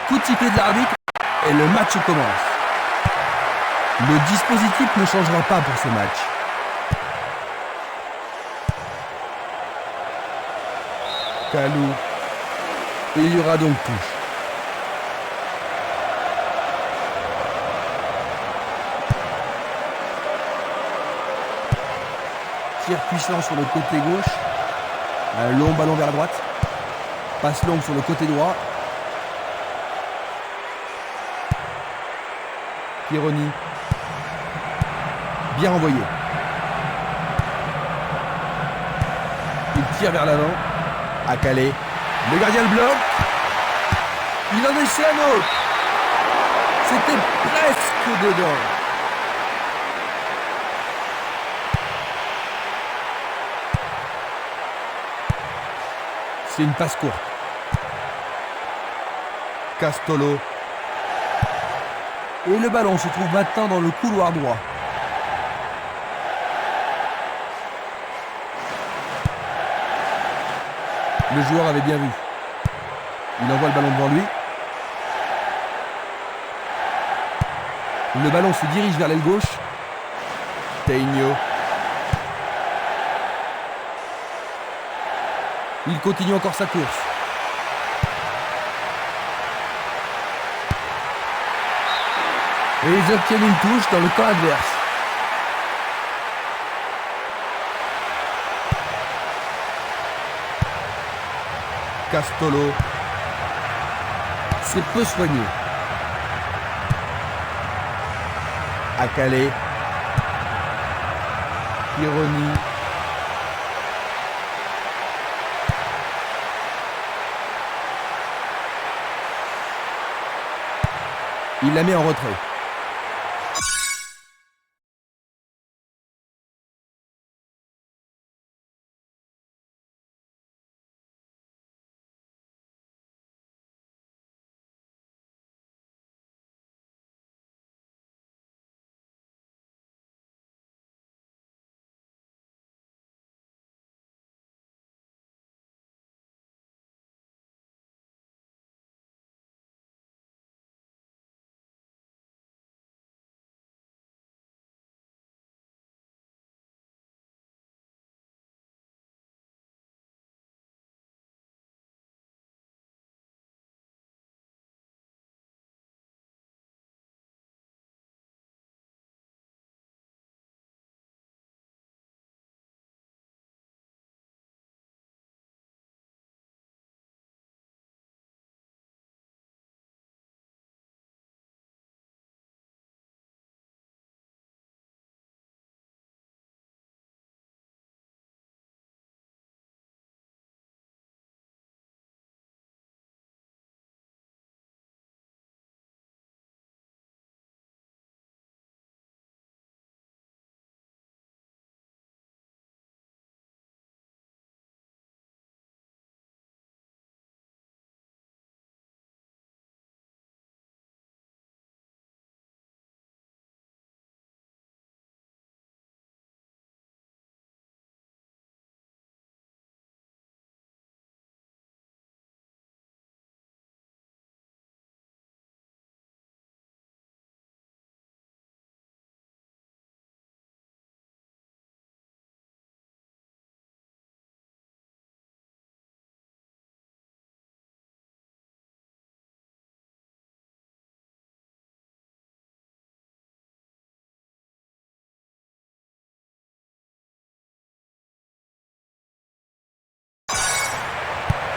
Coup de sifflet de l'arbitre et le match commence. Le dispositif ne changera pas pour ce match. Kalou. Et il y aura donc touche. Tir puissant sur le côté gauche. Un long ballon vers la droite. Passe longue sur le côté droit. Pironi. Bien envoyé. Il tire vers l'avant. À Calais. Le gardien le bloque. Il en essaie un autre. C'était presque dedans. C'est une passe courte. Castolo. Et le ballon se trouve maintenant dans le couloir droit. Le joueur avait bien vu. Il envoie le ballon devant lui. Le ballon se dirige vers l'aile gauche. Teinho. Il continue encore sa course. Et ils obtiennent une touche dans le camp adverse. Castolo. C'est peu soigné. À Calais. Pironi. Il la met en retrait.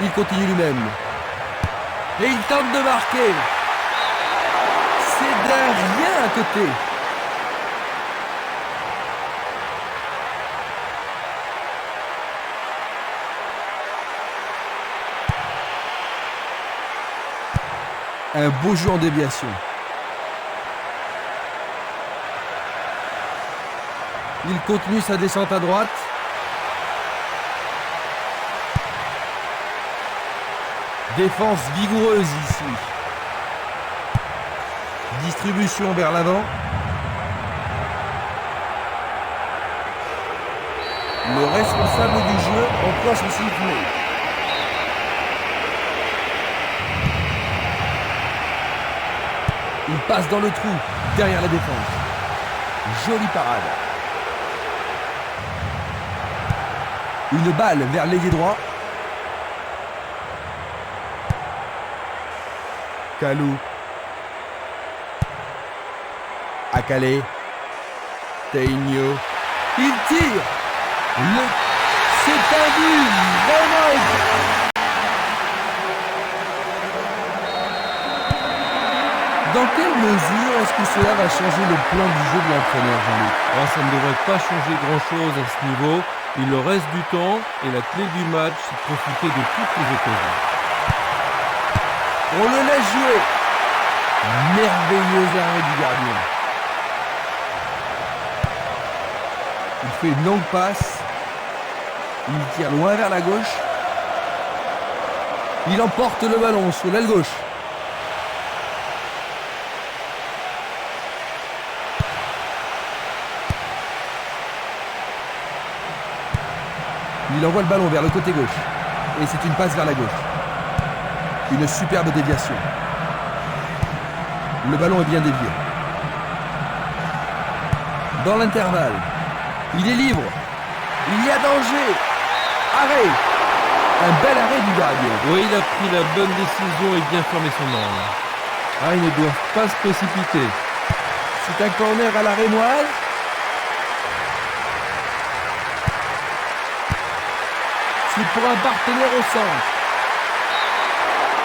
Il continue lui-même. Et il tente de marquer. C'est d'un rien à côté. Un beau jeu en déviation. Il continue sa descente à droite. Défense vigoureuse ici. Distribution vers l'avant. Le responsable du jeu emploie son sifflet. Il passe dans le trou, derrière la défense. Jolie parade. Une balle vers l'ailier droit. Kalou. Akale. Teinho. Il tire. C'est un but. Vraiment. Dans quelle mesure est-ce que cela va changer le plan du jeu de l'entraîneur, Jean-Luc? Ça ne devrait pas changer grand-chose à ce niveau. Il leur reste du temps et la clé du match, c'est de profiter de toutes les occasions. On le laisse jouer. Merveilleux arrêt du gardien. Il fait une longue passe. Il tire loin vers la gauche. Il emporte le ballon sur l'aile gauche. Il envoie le ballon vers le côté gauche. Et c'est une passe vers la gauche. Une superbe déviation. Le ballon est bien dévié. Dans l'intervalle, il est libre. Il y a danger. Arrêt. Un bel arrêt du gardien. Oui, il a pris la bonne décision et bien fermé son angle. Ils ne doivent pas se précipiter. C'est un corner à la rémoise. C'est pour un partenaire au centre.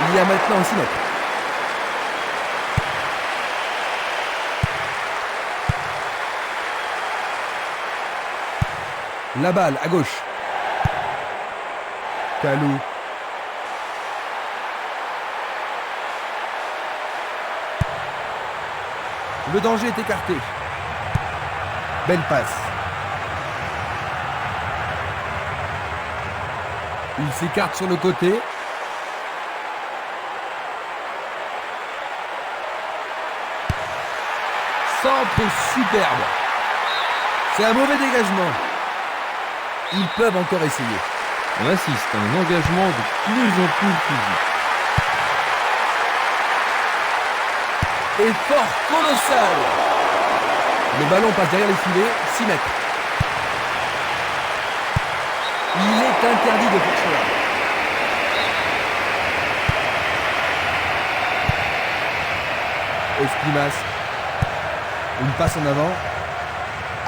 Il y a maintenant 6 mètres. La balle à gauche. Kalou. Le danger est écarté. Belle passe. Il s'écarte sur le côté. Centre superbe. C'est un mauvais dégagement. Ils peuvent encore essayer. On assiste à un engagement de plus en plus physique. Effort colossal. Le ballon passe derrière les filets, 6 mètres. Il est interdit de faire cela. Esquimas. Une passe en avant.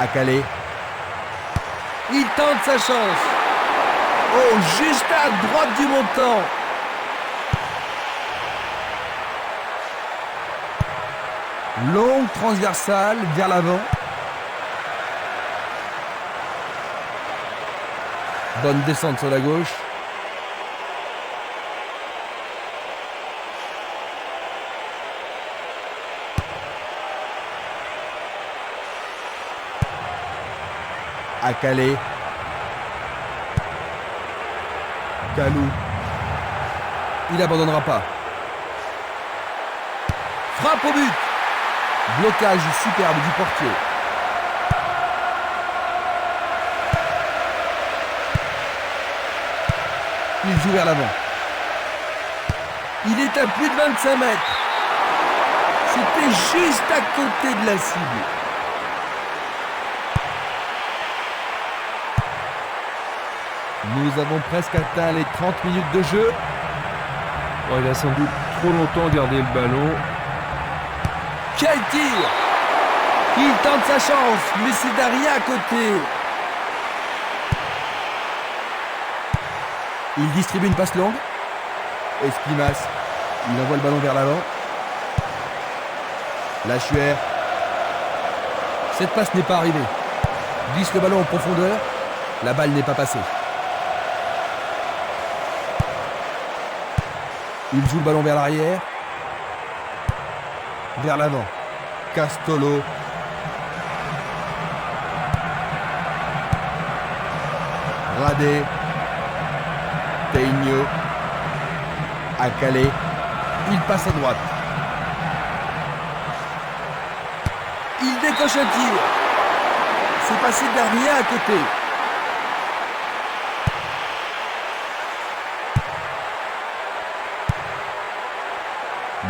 Akale. Il tente sa chance. Oh, juste à droite du montant. Longue transversale vers l'avant. Bonne descente sur la gauche. Akale. Kalou. Il n'abandonnera pas. Frappe au but. Blocage superbe du portier. Il joue vers l'avant. Il est à plus de 25 mètres. C'était juste à côté de la cible. Nous avons presque atteint les 30 minutes de jeu. Il a sans doute trop longtemps gardé le ballon. Quel tir! Il tente sa chance, mais c'est Daria à côté. Il distribue une passe longue. Esquimas, il envoie le ballon vers l'avant. Lachuer. Cette passe n'est pas arrivée. Glisse le ballon en profondeur. La balle n'est pas passée. Il joue le ballon vers l'arrière. Vers l'avant. Castolo. Radé. Teinho. Akale. Il passe à droite. Il décoche un tir. C'est passé derrière à côté.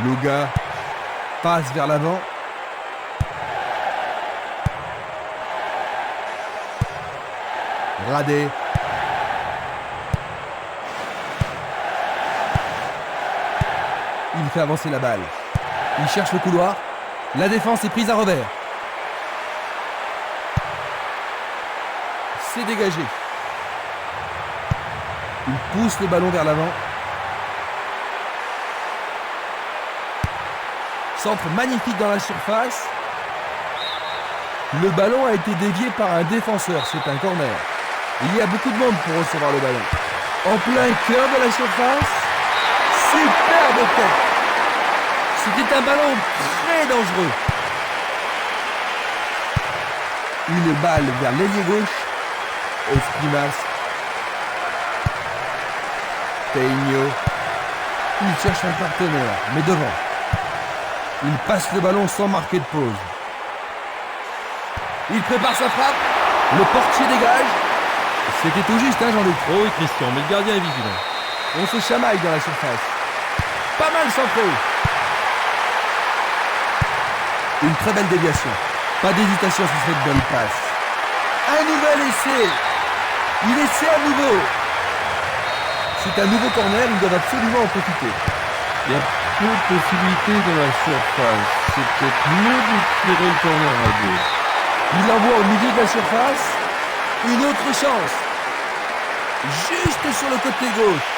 Louga. Passe vers l'avant. Radé. Il fait avancer la balle. Il cherche le couloir. La défense est prise à revers. C'est dégagé. Il pousse le ballon vers l'avant. Centre magnifique dans la surface. Le ballon a été dévié par un défenseur. C'est un corner. Il y a beaucoup de monde pour recevoir le ballon. En plein cœur de la surface. Superbe tête. C'était un ballon très dangereux. Une balle vers l'ailier gauche. Esprimas. Teinho. Il cherche un partenaire, mais devant. Il passe le ballon sans marquer de pause. Il prépare sa frappe. Le portier dégage. C'était tout juste, hein, Jean-Luc? Oh oui, Christian, mais le gardien est vigilant. On se chamaille dans la surface. Pas mal sans faute. Une très belle déviation. Pas d'hésitation sur cette bonne passe. Un nouvel essai. Il essaie à nouveau. C'est un nouveau corner, ils doivent absolument en profiter. Il y a peu de possibilités dans la surface. C'est peut-être mieux de tirer le corner à gauche. Il l'envoie au milieu de la surface. Une autre chance. Juste sur le côté gauche.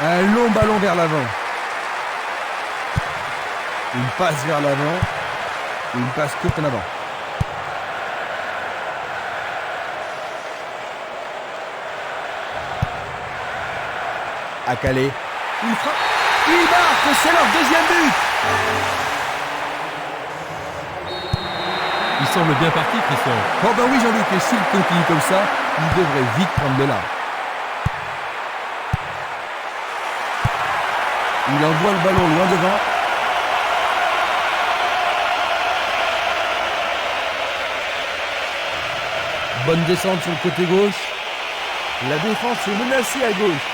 Un long ballon vers l'avant. Une passe vers l'avant. Une passe courte en avant. À Calais. Il frappe. Il marque. C'est leur deuxième but. Il semble bien parti, Christian. Oh ben oui, Jean-Luc, et s'il continue comme ça, il devrait vite prendre de large. Il envoie le ballon loin devant. Bonne descente sur le côté gauche. La défense est menacée à gauche.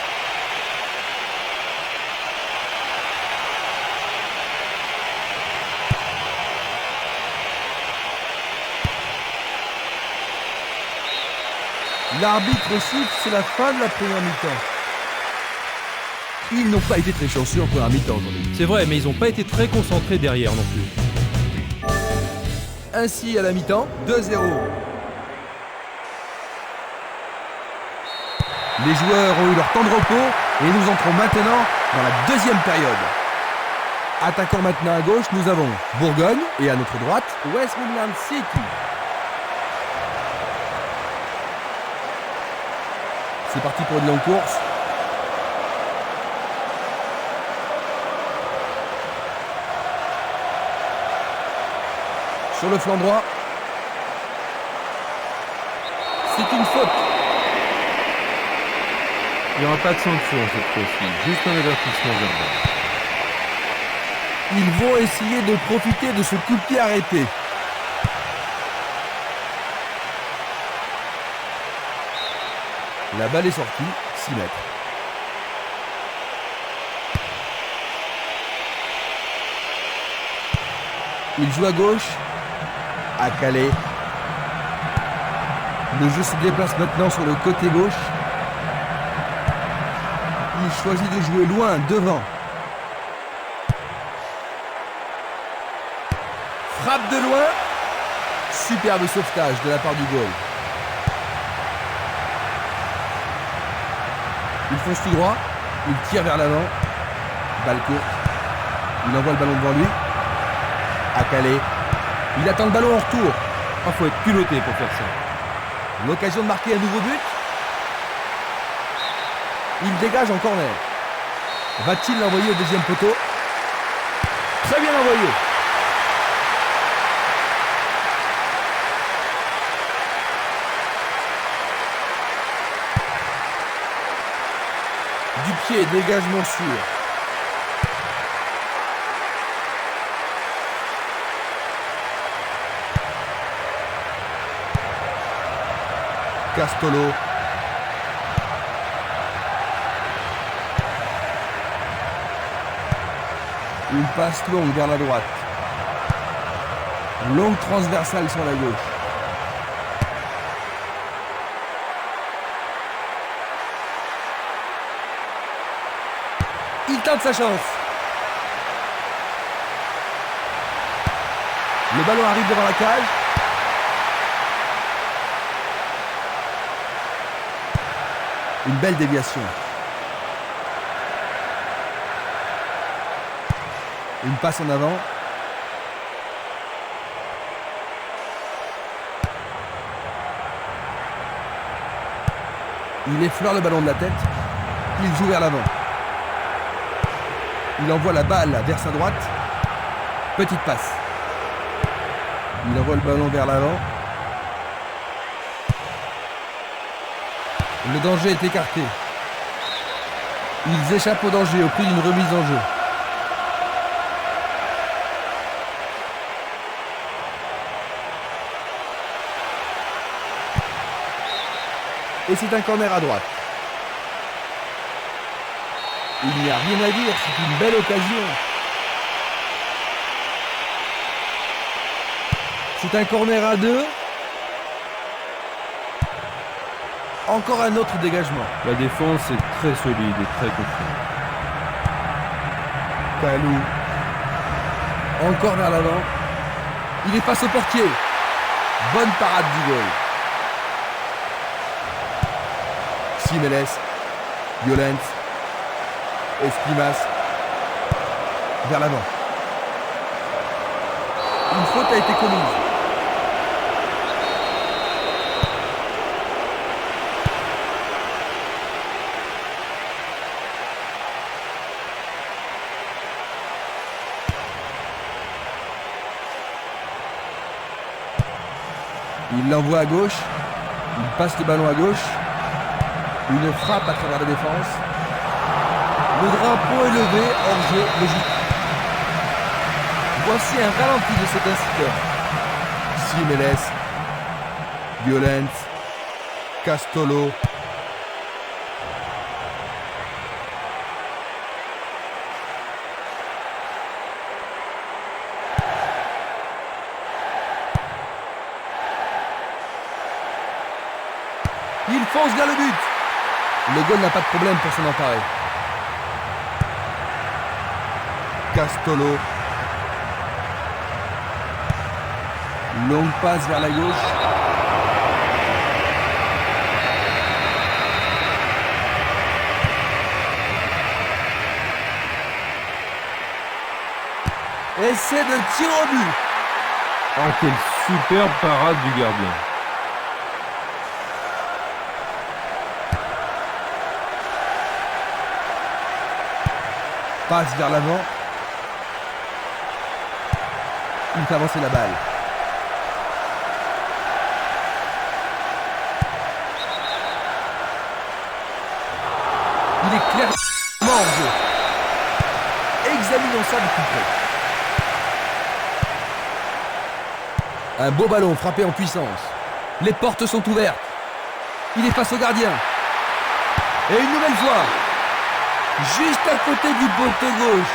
L'arbitre siffle, c'est la fin de la première mi-temps. Ils n'ont pas été très chanceux en première mi-temps aujourd'hui. C'est vrai, mais ils n'ont pas été très concentrés derrière non plus. Ainsi, à la mi-temps, 2-0. Les joueurs ont eu leur temps de repos et nous entrons maintenant dans la deuxième période. Attaquant maintenant à gauche, nous avons Bourgogne et à notre droite, West Midlands City. C'est parti pour une longue course. Sur le flanc droit. C'est une faute. Il n'y aura pas de sanction cette fois-ci, juste un avertissement verbal. Ils vont essayer de profiter de ce coup de pied arrêté. La balle est sortie, 6 mètres. Il joue à gauche, à Calais. Le jeu se déplace maintenant sur le côté gauche. Il choisit de jouer loin, devant. Frappe de loin. Superbe sauvetage de la part du goal. Il fonce tout droit. Il tire vers l'avant. Balle courte. Il envoie le ballon devant lui. À Calais. Il attend le ballon en retour. Il faut être culotté pour faire ça. L'occasion de marquer un nouveau but. Il dégage en corner. Va-t-il l'envoyer au deuxième poteau? Très bien envoyé. Du pied, dégagement sûr. Castolo. Une passe longue vers la droite. Longue transversale sur la gauche. Il tente sa chance. Le ballon arrive devant la cage. Une belle déviation. Une passe en avant. Il effleure le ballon de la tête. Il joue vers l'avant. Il envoie la balle vers sa droite. Petite passe. Il envoie le ballon vers l'avant. Le danger est écarté. Ils échappent au danger au prix d'une remise en jeu. Et c'est un corner à droite. Il n'y a rien à dire, c'est une belle occasion. C'est un corner à deux. Encore un autre dégagement. La défense est très solide et très confiante. Kalou. Encore vers l'avant. Il est face au portier. Bonne parade du goal. Simeles. Violent. Esprimas. Vers l'avant. Une faute a été commise. Il l'envoie à gauche. Il passe le ballon à gauche. Une frappe à travers la défense. Le drapeau est levé, hors-jeu, logique. Voici un ralenti de cet inciteur. Simeles. Violent. Castolo. Il fonce vers le but. Le goal n'a pas de problème pour s'en emparer. Castolo. Longue passe vers la gauche. Essai de tir au but. Oh, quelle superbe parade du gardien. Passe vers l'avant. Il fait avancer la balle. Il est clairement en jeu. Examinons ça de plus près. Un beau ballon frappé en puissance. Les portes sont ouvertes. Il est face au gardien. Et une nouvelle fois. Juste à côté du poteau gauche.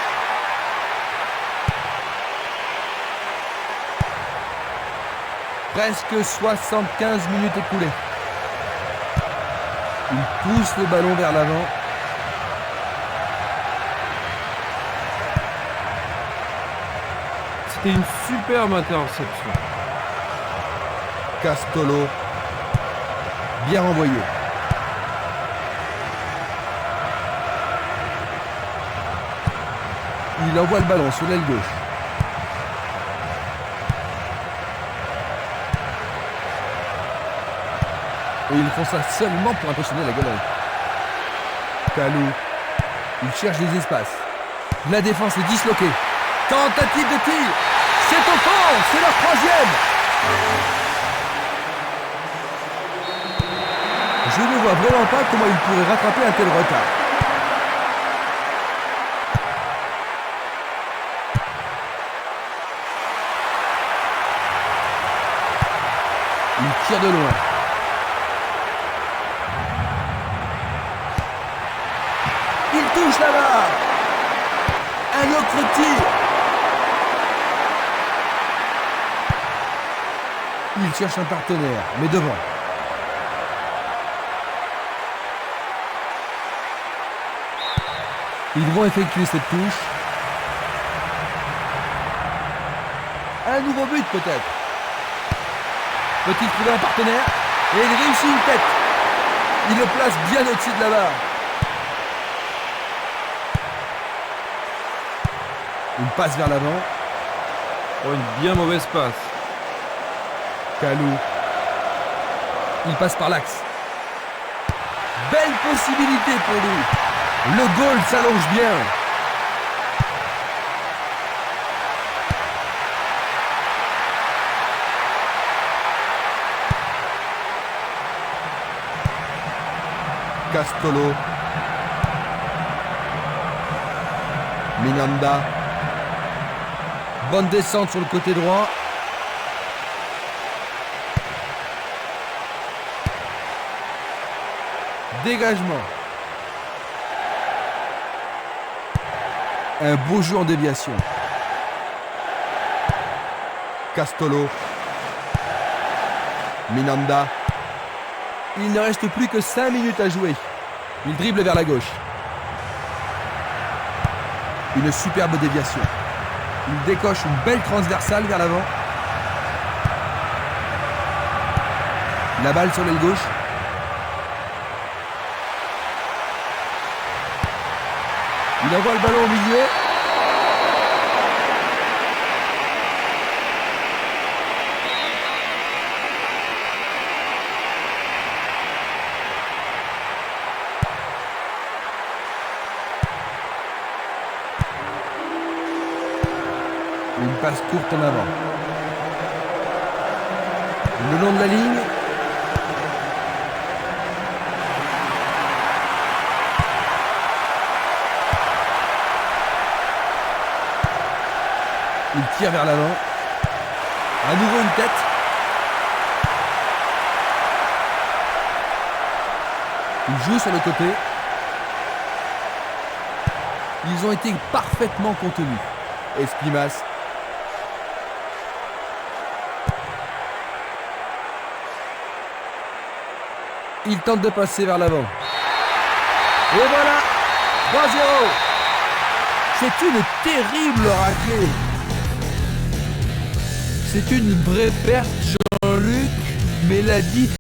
Presque 75 minutes écoulées. Il pousse le ballon vers l'avant. C'était une superbe interception. Castolo. Bien renvoyé. Il envoie le ballon sur l'aile gauche. Et ils font ça seulement pour impressionner la Golaise. Kalou. Il cherche des espaces. La défense est disloquée. Tentative de tir. C'est au fond. C'est leur troisième. Je ne vois vraiment pas comment il pourrait rattraper un tel retard. Il tire de loin. Il touche la barre. Un autre tir. Il cherche un partenaire, mais devant. Ils vont effectuer cette touche. Un nouveau but peut-être. Peut-il trouver un partenaire? Et il réussit une tête. Il le place bien au-dessus de la barre. Une passe vers l'avant. Oh, une bien mauvaise passe. Kalou. Il passe par l'axe. Belle possibilité pour lui. Le goal s'allonge bien. Castolo. Minanda. Bonne descente sur le côté droit. Dégagement. Un beau jeu en déviation. Castolo. Minanda. Il ne reste plus que 5 minutes à jouer. Il dribble vers la gauche. Une superbe déviation. Il décoche une belle transversale vers l'avant. La balle sur l'aile gauche. Il envoie le ballon au milieu. Une passe courte en avant. Le long de la ligne. Il tire vers l'avant. À nouveau une tête. Il joue sur le côté. Ils ont été parfaitement contenus. Esquimas. Il tente de passer vers l'avant. Et voilà, 3-0. C'est une terrible raclée. C'est une vraie perte, Jean-Luc, mais la différence